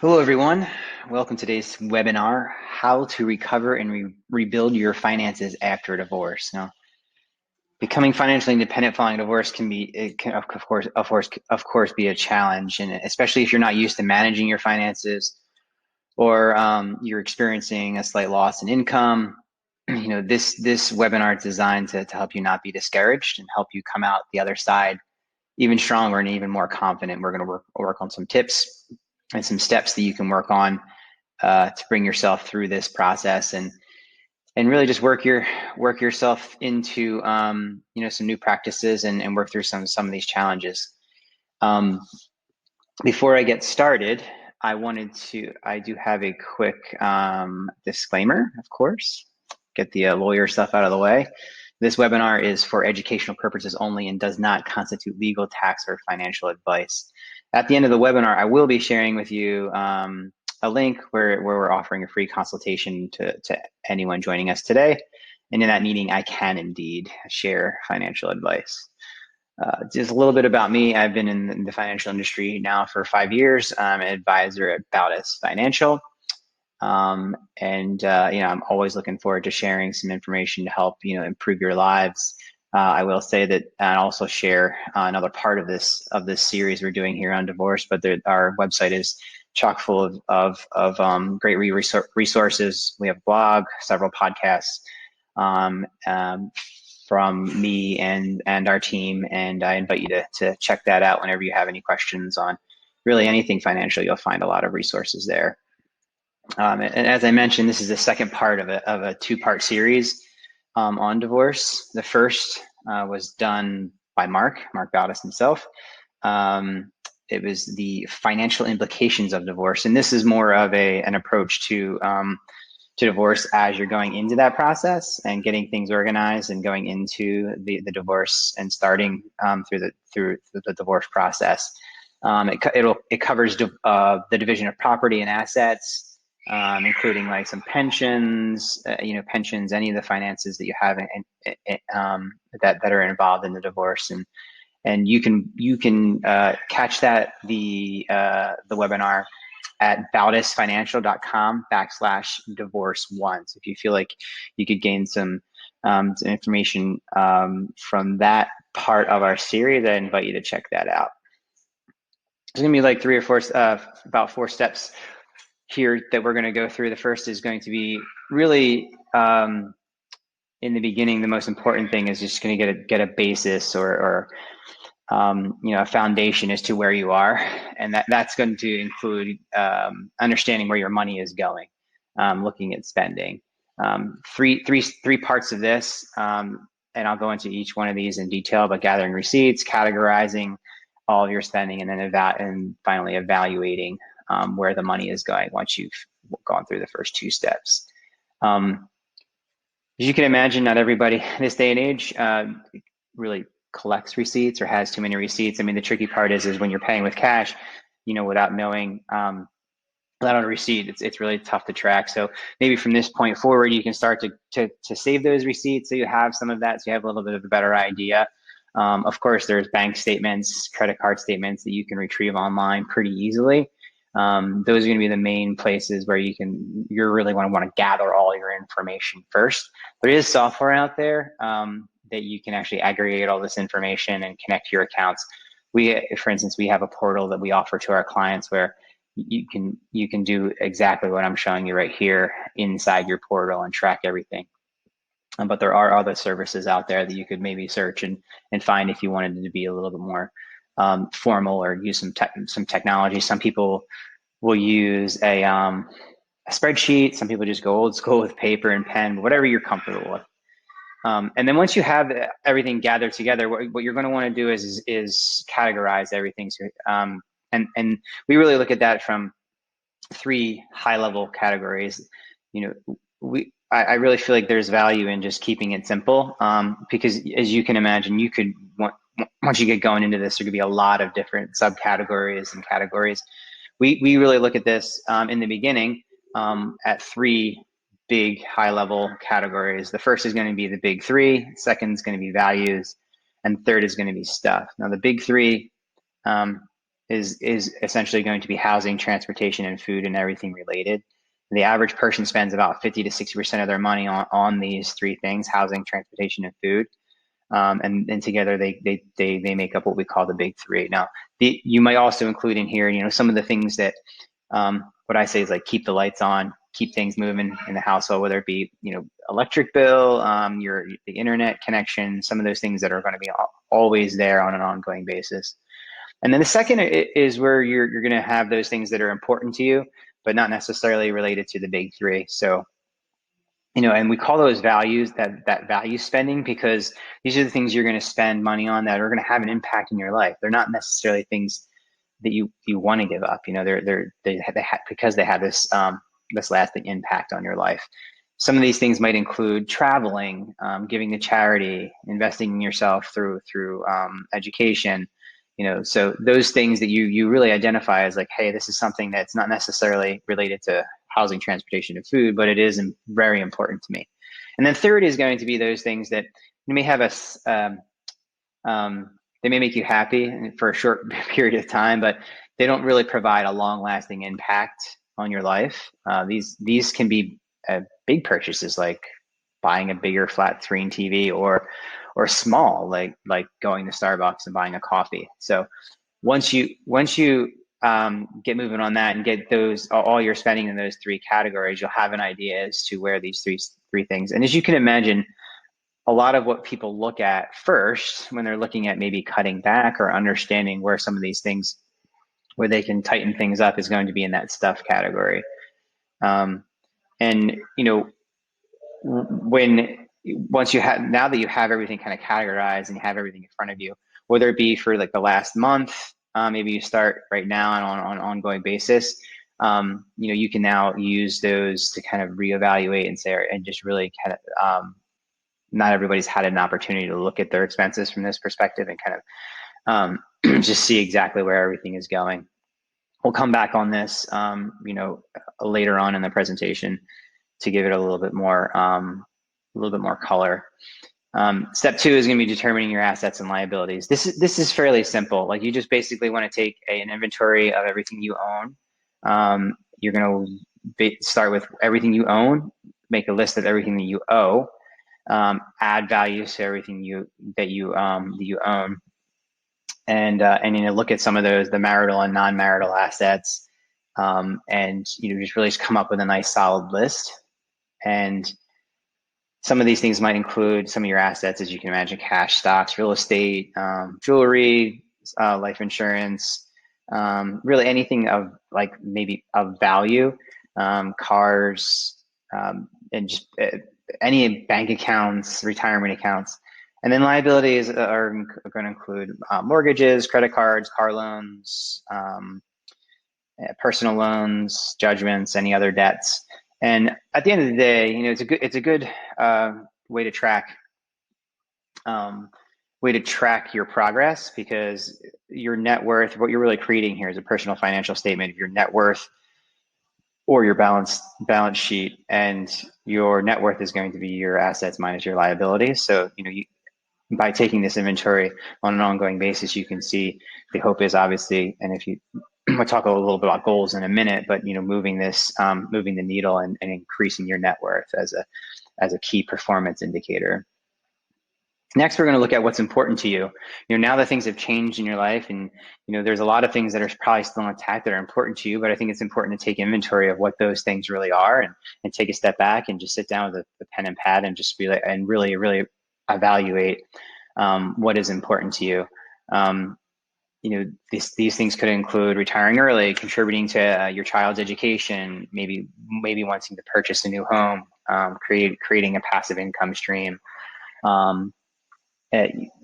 Hello, everyone. Welcome to today's webinar, How to Recover and Rebuild Your Finances After a Divorce. Now, becoming financially independent following a divorce can of course, be a challenge, and especially if you're not used to managing your finances or you're experiencing a slight loss in income. This webinar is designed to help you not be discouraged and help you come out the other side even stronger and even more confident. We're going to work on some tips and some steps that you can work on to bring yourself through this process and really just work yourself into some new practices and work through some of these challenges. Before I get started, I do have a quick disclaimer, of course. Get the lawyer stuff out of the way. This webinar is for educational purposes only and does not constitute legal, tax, or financial advice. At the end of the webinar, I will be sharing with you a link where we're offering a free consultation to anyone joining us today. And in that meeting, I can indeed share financial advice. Just a little bit about me. I've been in the financial industry now for 5 years. I'm an advisor at Bautis Financial. I'm always looking forward to sharing some information to help improve your lives. I will say that and also share another part of this series we're doing here on divorce. But our website is chock full of great resources. We have a blog, several podcasts from me and our team, and I invite you to check that out whenever you have any questions on really anything financial. You'll find a lot of resources there. And as I mentioned, this is the second part of a two-part series on divorce. The first was done by Mark Bautis himself. It was the financial implications of divorce, and this is more of an approach to divorce as you're going into that process and getting things organized and going into the divorce and starting through the divorce process. It covers the division of property and assets. Including like some pensions, any of the finances that you have that are involved in the divorce, and you can catch the webinar at bautisfinancial.com/divorce1. So if you feel like you could gain some information from that part of our series, I invite you to check that out. There's gonna be like about four steps here that we're going to go through. The first is going to be really in the beginning. The most important thing is just going to get a basis or a foundation as to where you are, and that's going to include understanding where your money is going, looking at spending. Three parts of this, and I'll go into each one of these in detail. But gathering receipts, categorizing all of your spending, and then finally evaluating where the money is going once you've gone through the first two steps. As you can imagine, not everybody in this day and age really collects receipts or has too many receipts. I mean, the tricky part is when you're paying with cash, without knowing without a receipt, it's really tough to track. So maybe from this point forward, you can start to save those receipts so you have some of that, so you have a little bit of a better idea. Of course, there's bank statements, credit card statements that you can retrieve online pretty easily. Those are going to be the main places where you really want to gather all your information first. There is software out there that you can actually aggregate all this information and connect your accounts. For instance, we have a portal that we offer to our clients where you can do exactly what I'm showing you right here inside your portal and track everything. But there are other services out there that you could maybe search and find if you wanted it to be a little bit more formal or use some technology. Some people will use a spreadsheet. Some people just go old school with paper and pen, whatever you're comfortable with. And then once you have everything gathered together, what you're going to want to do is categorize everything. So, and we really look at that from three high-level categories. I really feel like there's value in just keeping it simple, because as you can imagine, once you get going into this, there could be a lot of different subcategories and categories. We really look at this in the beginning at three big high-level categories. The first is going to be the big three, second is going to be values, and third is going to be stuff. Now the big three, is essentially going to be housing, transportation, and food, and everything related. The average person spends about 50 to 60% of their money on these three things: housing, transportation, and food. And together they make up what we call the big three. Now, you might also include in here, some of the things that what I say is like keep the lights on, keep things moving in the household, whether it be electric bill, the internet connection, some of those things that are going to be always there on an ongoing basis. And then the second is where you're going to have those things that are important to you, but not necessarily related to the big three. So, and we call those values, that value spending, because these are the things you're going to spend money on that are going to have an impact in your life. They're not necessarily things that you want to give up. Because they have this lasting impact on your life. Some of these things might include traveling, giving to charity, investing in yourself through education. So those things that you really identify as like, hey, this is something that's not necessarily related to housing, transportation, and food, but it is very important to me. And then third is going to be those things that you may have they may make you happy for a short period of time, but they don't really provide a long-lasting impact on your life. These can be big purchases, like buying a bigger flat screen TV, or small, like going to Starbucks and buying a coffee. So once you get moving on that and get those all your spending in those three categories, you'll have an idea as to where these three things. And as you can imagine, a lot of what people look at first when they're looking at maybe cutting back or understanding where some of these things, where they can tighten things up, is going to be in that stuff category. And once you have, now that you have everything kind of categorized and you have everything in front of you, whether it be for like the last month, maybe you start right now and on an ongoing basis, you can now use those to kind of reevaluate and say, and just really kind of, not everybody's had an opportunity to look at their expenses from this perspective and kind of just see exactly where everything is going. We'll come back on this, later on in the presentation to give it a little bit more color. Step two is going to be determining your assets and liabilities. This is fairly simple. Like, you just basically want to take an inventory of everything you own. You're going to start with everything you own, make a list of everything that you owe, add values to everything that you own, and look at some of those, the marital and non-marital assets, and just really come up with a nice solid list. And some of these things might include some of your assets, as you can imagine: cash, stocks, real estate, jewelry, life insurance, really anything of like maybe of value, cars, and just any bank accounts, retirement accounts. And then liabilities are going to include mortgages, credit cards, car loans, personal loans, judgments, any other debts. And at the end of the day, it's a good way to track your progress, because your net worth, what you're really creating here is a personal financial statement of your net worth, or your balance sheet, and your net worth is going to be your assets minus your liabilities. So by taking this inventory on an ongoing basis, you can see, the hope is obviously, and if you we'll talk a little bit about goals in a minute, but moving the needle and increasing your net worth as a key performance indicator. Next, we're going to look at what's important to you. Now that things have changed in your life, and there's a lot of things that are probably still intact that are important to you, but I think it's important to take inventory of what those things really are, and take a step back and just sit down with a pen and pad and just be like, and really, really evaluate what is important to you. These things could include retiring early, contributing to your child's education, maybe wanting to purchase a new home, creating a passive income stream,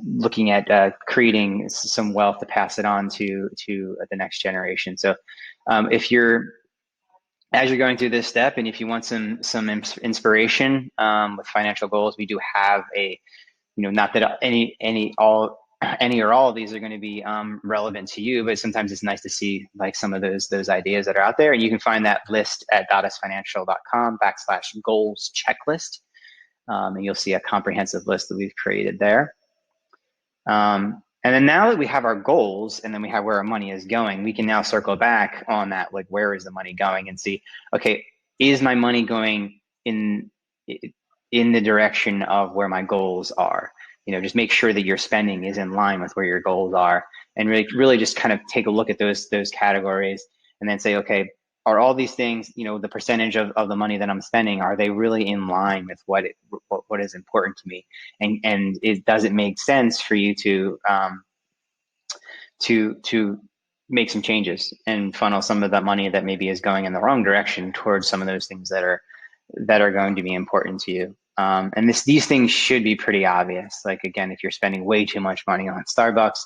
looking at creating some wealth to pass it on to the next generation. So as you're going through this step, and if you want some inspiration with financial goals, we do have not that any or all of these are going to be relevant to you, but sometimes it's nice to see like some of those ideas that are out there. And you can find that list at bautisfinancial.com/goals checklist. And you'll see a comprehensive list that we've created there. And then now that we have our goals and then we have where our money is going, we can now circle back on that, like where is the money going, and see, okay, is my money going in the direction of where my goals are? Just make sure that your spending is in line with where your goals are, and really just kind of take a look at those categories, and then say, okay, are all these things, the percentage of the money that I'm spending, are they really in line with what is important to me? And does it make sense for you to make some changes and funnel some of that money that maybe is going in the wrong direction towards some of those things that are going to be important to you. And these things should be pretty obvious. Like, again, if you're spending way too much money on Starbucks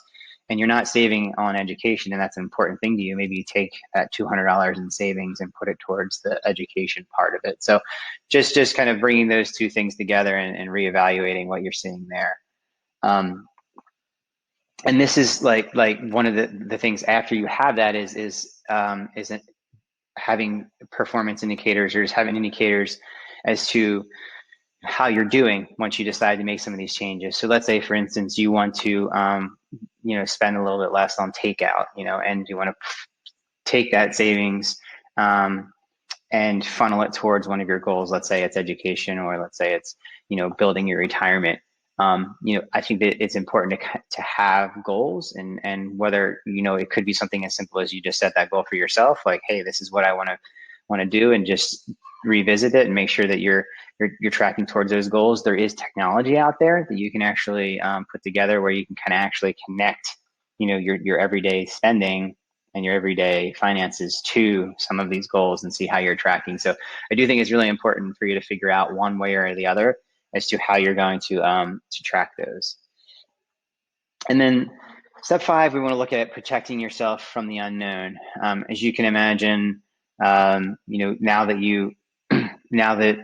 and you're not saving on education, and that's an important thing to you, maybe you take that $200 in savings and put it towards the education part of it. So just kind of bringing those two things together and reevaluating what you're seeing there. And this is like one of the things after you have that is having performance indicators, or just having indicators as to how you're doing once you decide to make some of these changes. So let's say, for instance, you want to spend a little bit less on takeout, and you want to take that savings and funnel it towards one of your goals. Let's say it's education, or let's say it's building your retirement. I think that it's important to have goals, and whether it could be something as simple as you just set that goal for yourself, like, hey, this is what I want to do, and just revisit it and make sure that you're tracking towards those goals. There is technology out there that you can actually put together where you can kind of actually connect your everyday spending and your everyday finances to some of these goals and see how you're tracking. So I do think it's really important for you to figure out one way or the other as to how you're going to track those. And then step 5, we want to look at protecting yourself from the unknown. As you can imagine, now that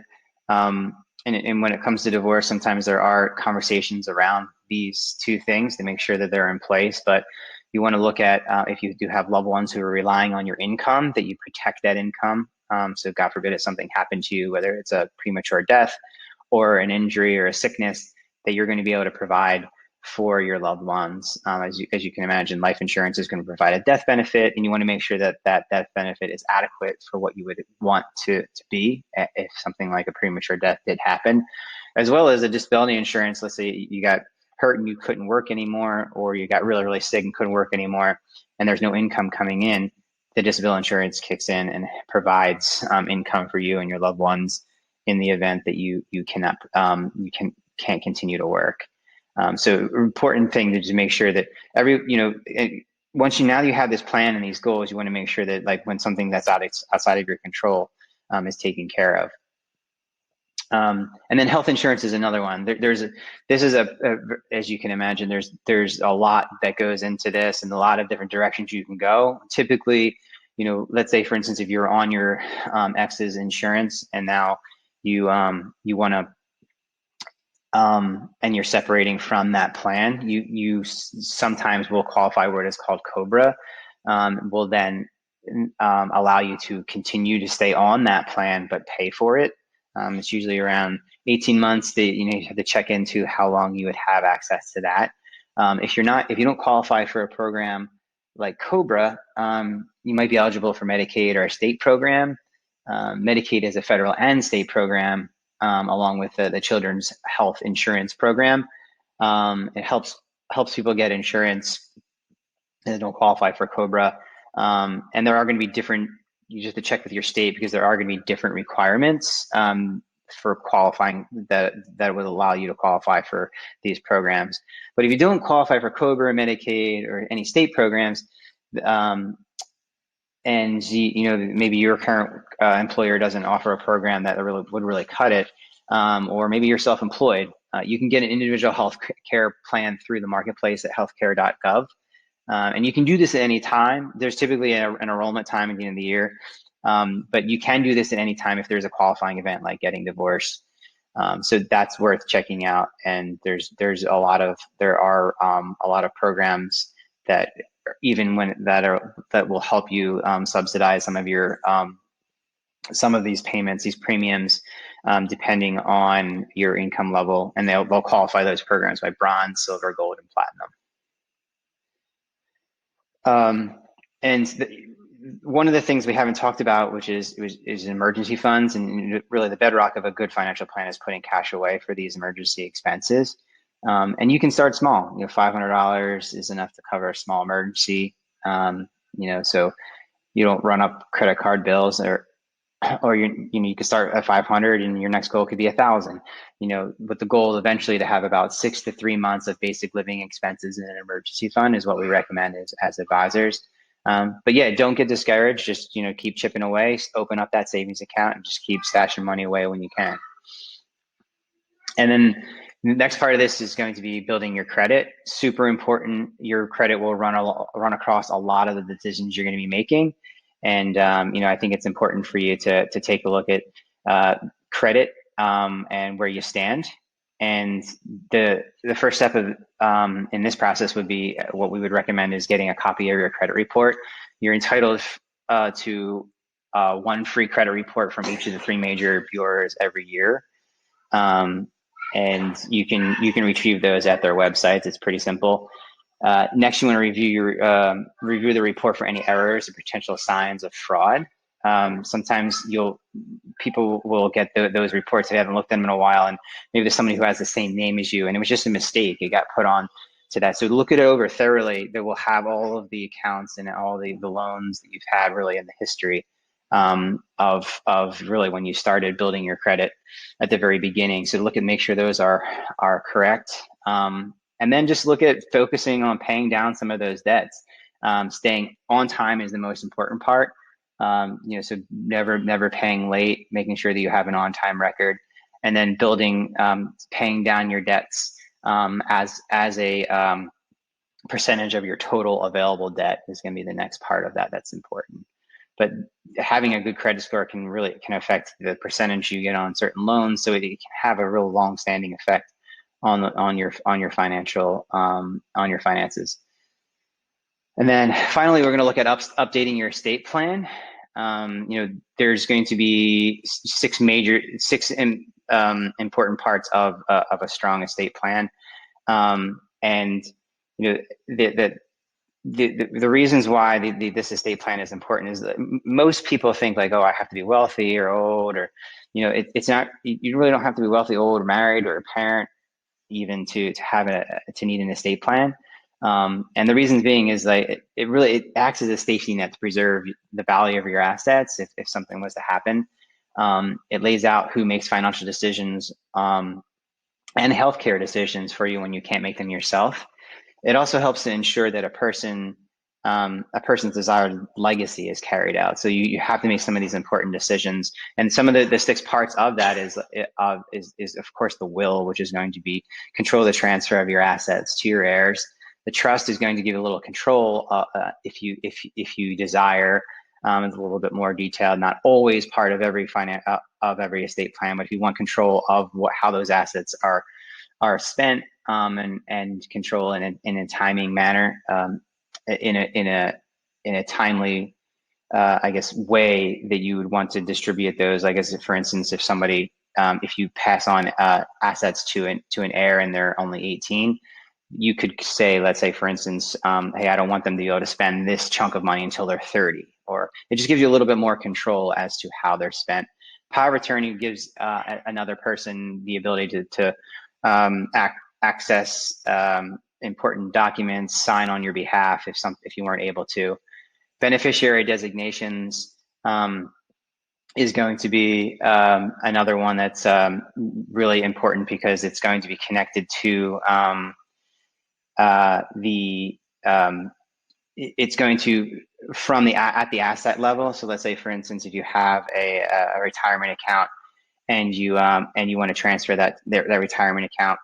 and when it comes to divorce, sometimes there are conversations around these two things to make sure that they're in place. But you want to look at if you do have loved ones who are relying on your income, that you protect that income. So God forbid if something happened to you, whether it's a premature death or an injury or a sickness, that you're going to be able to provide for your loved ones. As you can imagine, life insurance is going to provide a death benefit, and you want to make sure that that death benefit is adequate for what you would want to be if something like a premature death did happen, as well as a disability insurance. Let's say you got hurt and you couldn't work anymore, or you got really, really sick and couldn't work anymore, and there's no income coming in. The disability insurance kicks in and provides income for you and your loved ones in the event that you can't continue to work. So important thing to just make sure that once now you have this plan and these goals, you want to make sure that, like, when something that's outside of your control is taken care of. And then health insurance is another one. As you can imagine, there's a lot that goes into this and a lot of different directions you can go. Typically, let's say, for instance, if you're on your ex's insurance and now you want to and you're separating from that plan, you sometimes will qualify what is called COBRA, will then allow you to continue to stay on that plan but pay for it. It's usually around 18 months that you have to check into how long you would have access to that. If you don't qualify for a program like COBRA, you might be eligible for Medicaid or a state program. Medicaid is a federal and state program, along with the Children's Health Insurance Program. It helps people get insurance that don't qualify for COBRA. And there are going to be different, you just have to check with your state, because there are going to be different requirements for qualifying that would allow you to qualify for these programs. But if you don't qualify for COBRA, Medicaid, or any state programs, and maybe your current employer doesn't offer a program that would really cut it, or maybe you're self-employed, you can get an individual health care plan through the marketplace at healthcare.gov. And you can do this at any time. There's typically an enrollment time at the end of the year, but you can do this at any time if there's a qualifying event like getting divorced. So that's worth checking out. And there are a lot of programs that that will help you subsidize some of these payments, these premiums, depending on your income level, and they'll qualify those programs by bronze, silver, gold, and platinum. And one of the things we haven't talked about, which is emergency funds, and really the bedrock of a good financial plan is putting cash away for these emergency expenses. And you can start small. $500 is enough to cover a small emergency. So you don't run up credit card bills, or you could start at 500 and your next goal could be 1,000. But the goal eventually to have about 6 to 3 months of basic living expenses in an emergency fund is what we recommend as advisors. But yeah, don't get discouraged. Just keep chipping away, open up that savings account, and just keep stashing money away when you can. And then the next part of this is going to be building your credit. Super important. Your credit will run across a lot of the decisions you're going to be making. And I think it's important for you to take a look at credit and where you stand. And the first step of in this process would be what we would recommend is getting a copy of your credit report. You're entitled to one free credit report from each of the 3 major bureaus every year. And you can retrieve those at their websites. It's pretty simple. Next, you want to review the report for any errors or potential signs of fraud. Sometimes people will get those reports. They haven't looked at them in a while, and maybe there's somebody who has the same name as you, and it was just a mistake. It got put on to that. So look it over thoroughly. They will have all of the accounts and all the loans that you've had really in the history of really when you started building your credit at the very beginning. So make sure those are correct. And then just look at focusing on paying down some of those debts. Staying on time is the most important part. So never paying late, making sure that you have an on-time record, and then paying down your debts as a percentage of your total available debt is going to be the next part of that. That's important. But having a good credit score can affect the percentage you get on certain loans, so it can have a real long-standing effect on your financial on your finances. And then finally, we're going to look at updating your estate plan. There's going to be six important parts of a strong estate plan, and the reasons why this estate plan is important is that most people think like, oh, I have to be wealthy or old, or it's not. You really don't have to be wealthy, old, or married, or a parent even to need an estate plan. And the reason being is like it acts as a safety net to preserve the value of your assets if something was to happen. It lays out who makes financial decisions and healthcare decisions for you when you can't make them yourself. It also helps to ensure that a person's desired legacy is carried out. So you have to make some of these important decisions, and some of the 6 parts of that is of course the will, which is going to be control the transfer of your assets to your heirs. The trust is going to give a little control if you desire. It's a little bit more detailed, not always part of every estate plan, but if you want control of how those assets are spent and control in a timing manner, in a timely way that you would want to distribute those. I guess for instance, if you pass on assets to an heir and they're only 18, you could say, let's say for instance, hey, I don't want them to be able to spend this chunk of money until they're 30, or it just gives you a little bit more control as to how they're spent. Power of attorney gives another person the ability to access important documents, sign on your behalf if you weren't able to. Beneficiary designations is going to be another one that's really important because it's going to be connected to it's going to at the asset level. So let's say for instance, if you have a retirement account and you want to transfer that retirement account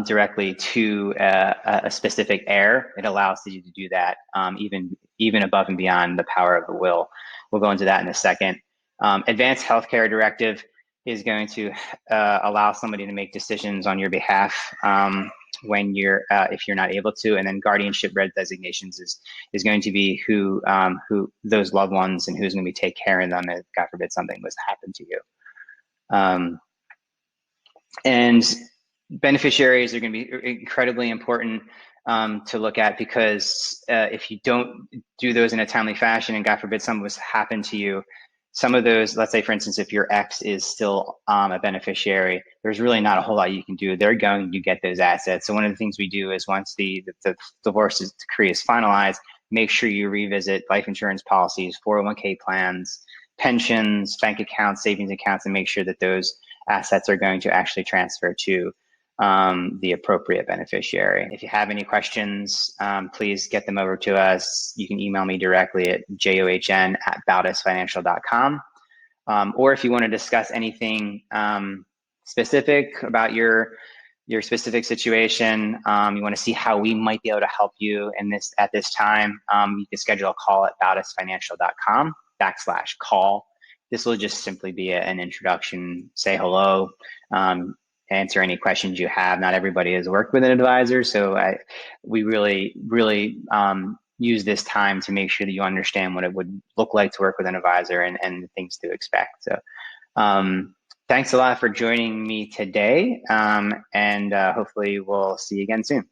directly to a specific heir, it allows you to do that even above and beyond the power of the will. We'll go into that in a second. Advanced healthcare directive is going to allow somebody to make decisions on your behalf when if you're not able to, and then guardianship designations is going to be who those loved ones and who's going to be take care of them if God forbid something was to happen to you. And beneficiaries are going to be incredibly important to look at, because if you don't do those in a timely fashion, and God forbid something was happen to you, some of those, let's say for instance, if your ex is still a beneficiary, there's really not a whole lot you can do. They're going to get those assets. So one of the things we do is, once the divorce decree is finalized, make sure you revisit life insurance policies, 401k plans, pensions, bank accounts, savings accounts, and make sure that those assets are going to actually transfer to the appropriate beneficiary. If you have any questions, please get them over to us. You can email me directly at john@bautisfinancial.com. Or if you want to discuss anything specific about your specific situation, you want to see how we might be able to help you in this at this time, you can schedule a call at bautisfinancial.com/call. This will just simply be an introduction, say hello, answer any questions you have. Not everybody has worked with an advisor, so we really use this time to make sure that you understand what it would look like to work with an advisor, and things to expect. So thanks a lot for joining me today, and hopefully we'll see you again soon.